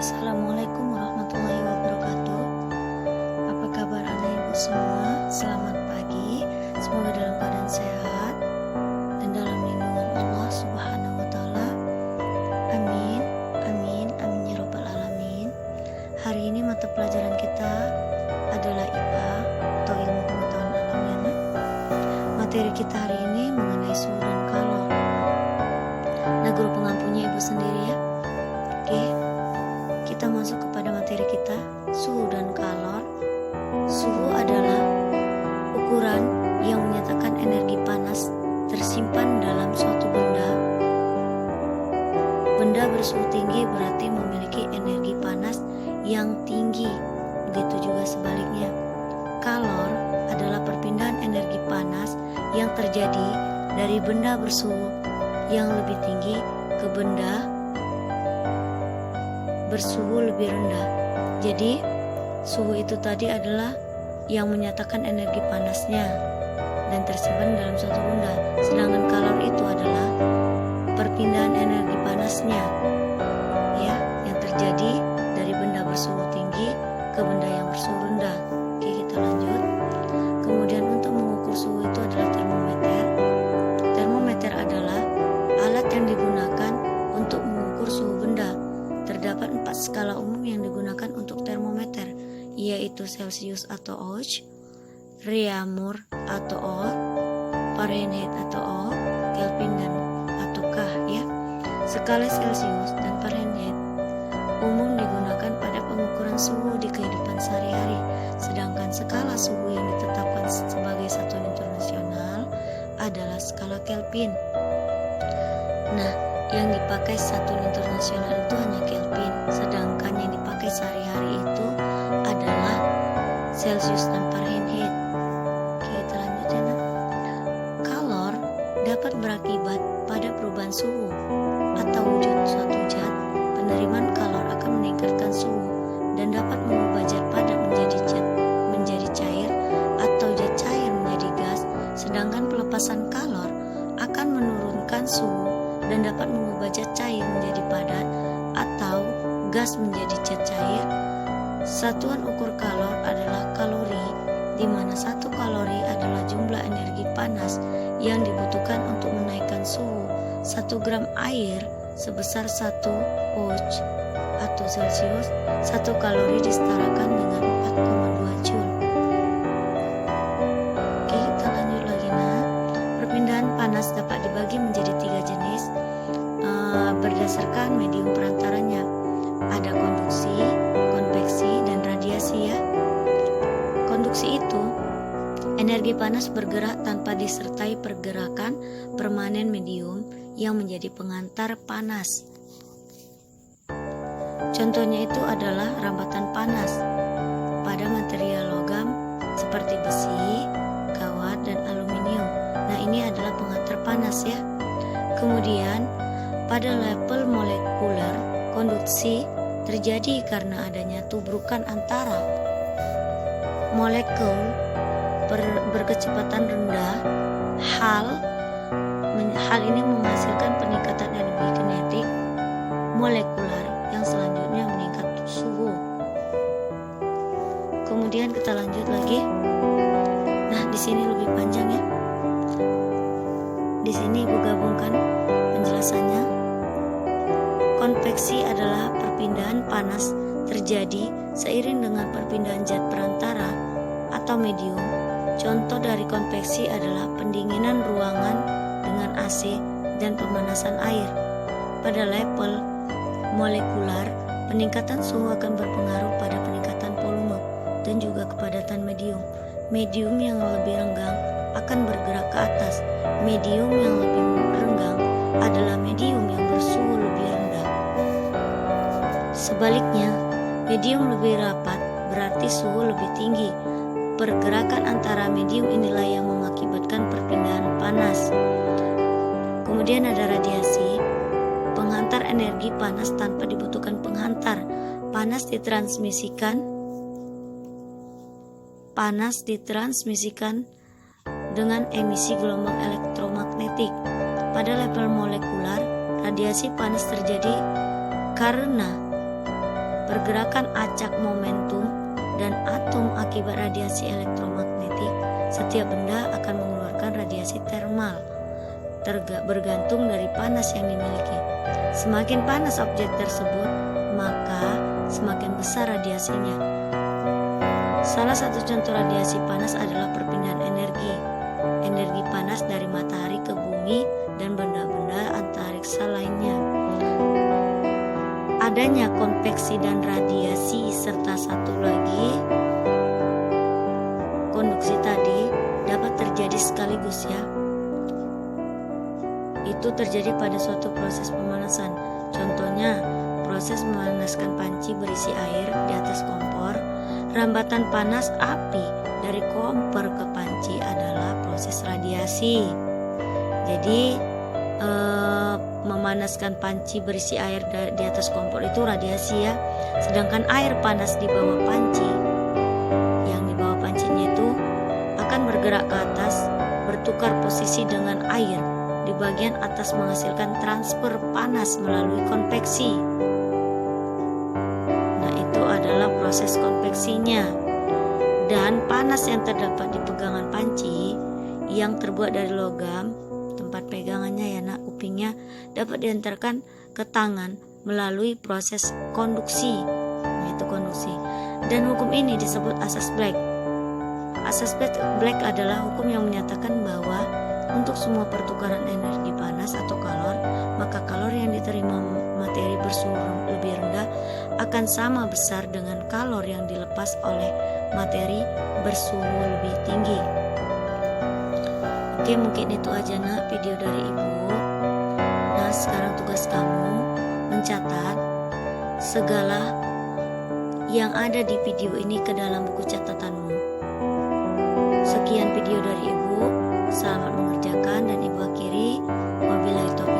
Assalamualaikum warahmatullahi wabarakatuh. Apa kabar anak ibu semua? Selamat pagi. Semoga dalam keadaan sehat dan dalam lindungan Allah Subhanahu wa taala. Amin. Amin. Amin ya rabbal alamin. Hari ini mata pelajaran kita adalah IPA atau ilmu pengetahuan alam ya. Materi kita hari ini mengenai suhu dan kalor. Nah, guru pengampunya ibu sendiri ya. Oke. Kita masuk kepada materi kita, suhu dan kalor. Suhu adalah ukuran yang menyatakan energi panas tersimpan dalam suatu benda. Benda bersuhu tinggi berarti memiliki energi panas yang tinggi. Begitu juga sebaliknya. Kalor adalah perpindahan energi panas yang terjadi dari benda bersuhu yang lebih tinggi ke benda bersuhu lebih rendah. Jadi suhu itu tadi adalah yang menyatakan energi panasnya dan tersimpan dalam suatu benda. Sedangkan kalor itu adalah perpindahan energi panasnya ya, yang terjadi dari benda bersuhu tinggi ke benda yang bersuhu rendah. Oke, kita lanjut. Kemudian untuk mengukur suhu itu adalah termometer. Termometer adalah alat yang digunakan untuk mengukur suhu benda. Terdapat 4 skala umum yang digunakan untuk termometer, yaitu Celsius atau Ohm, Reaumur atau O, Fahrenheit atau O, Kelvin dan atau K ya. Skala Celsius dan Fahrenheit umum digunakan pada pengukuran suhu di kehidupan sehari-hari, sedangkan skala suhu yang ditetapkan sebagai satuan internasional adalah skala Kelvin. Nah, yang dipakai satuan internasional itu hanya Kelvin, sedangkan yang dipakai sehari-hari itu adalah Celsius dan Fahrenheit. Oke, kita lanjut ya. Kalor dapat berakibat pada perubahan suhu atau wujud suatu zat. Penerimaan kalor akan meningkatkan suhu dan dapat mengubah zat padat menjadi cair atau zat cair menjadi gas, sedangkan pelepasan kalor akan menurunkan suhu dan dapat mengubah zat cair menjadi padat atau gas menjadi zat cair. Satuan ukur kalor adalah kalori, di mana 1 kalori adalah jumlah energi panas yang dibutuhkan untuk menaikkan suhu 1 gram air sebesar 1 Ohm atau Celsius. 1 kalori disetarakan dengan 4,2 Joule. Oke, kita lanjut lagi. Nah, perpindahan panas dapat dibagi menjadi 3 jenis berdasarkan medium perantaranya. Ada konduksi, konveksi, dan radiasi ya. Konduksi itu energi panas bergerak tanpa disertai pergerakan permanen medium yang menjadi pengantar panas. Contohnya itu adalah rambatan panas pada material logam seperti besi, kawat, dan aluminium. Nah, ini adalah pengantar panas ya. Kemudian pada level molekuler, konduksi terjadi karena adanya tubrukan antara molekul berkecepatan rendah. Hal ini menghasilkan peningkatan energi kinetik molekular yang selanjutnya meningkat suhu. Kemudian kita lanjut lagi. Nah, di sini lebih panjang ya. Di sini ibu gabungkan penjelasannya. Konveksi adalah perpindahan panas terjadi seiring dengan perpindahan zat perantara atau medium. Contoh dari konveksi adalah pendinginan ruangan dengan AC dan pemanasan air. Pada level molekular, peningkatan suhu akan berpengaruh pada peningkatan volume dan juga kepadatan medium. Medium yang lebih renggang akan bergerak ke atas. Medium yang lebih renggang adalah medium yang bersuhu lebih rendah. Sebaliknya, medium lebih rapat berarti suhu lebih tinggi. Pergerakan antara medium inilah yang mengakibatkan perpindahan panas. Kemudian ada radiasi, penghantar energi panas tanpa dibutuhkan penghantar. Panas ditransmisikan dengan emisi gelombang elektromagnetik. Pada level molekular, radiasi panas terjadi karena pergerakan acak momentum dan atom akibat radiasi elektromagnetik, setiap benda akan mengeluarkan radiasi termal bergantung dari panas yang dimiliki. Semakin panas objek tersebut, maka semakin besar radiasinya. Salah satu contoh radiasi panas adalah perpindahan energi panas dari matahari ke bumi dan benda-benda antariksa lainnya. Adanya konveksi dan radiasi serta satu lagi konduksi tadi dapat terjadi sekaligus ya. Itu terjadi pada suatu proses pemanasan. Contohnya, proses memanaskan panci berisi air di atas kompor. Rambatan panas api dari kompor ke panci adalah proses radiasi. Jadi, memanaskan panci berisi air di atas kompor itu radiasi ya. Sedangkan air panas di bawah panci, yang di bawah pancinya itu akan bergerak ke atas, bertukar posisi dengan air di bagian atas menghasilkan transfer panas melalui konveksi. Nah, itu adalah proses konveksinya. Dan panas yang terdapat di pegangan panci yang terbuat dari logam, tempat pegangannya ya nak, kupingnya, dapat diantarkan ke tangan melalui proses konduksi, yaitu konduksi. Dan hukum ini disebut asas Black. Asas Black adalah hukum yang menyatakan bahwa untuk semua pertukaran energi panas atau kalor, maka kalor yang diterima materi bersuhu lebih rendah akan sama besar dengan kalor yang dilepas oleh materi bersuhu lebih tinggi. Oke, mungkin itu aja nak video dari ibu. Nah, sekarang tugas kamu mencatat segala yang ada di video ini ke dalam buku catatanmu. Sekian video dari ibu. Selamat mengerjakan dan ibu akhiri. Wabillahi taufiq.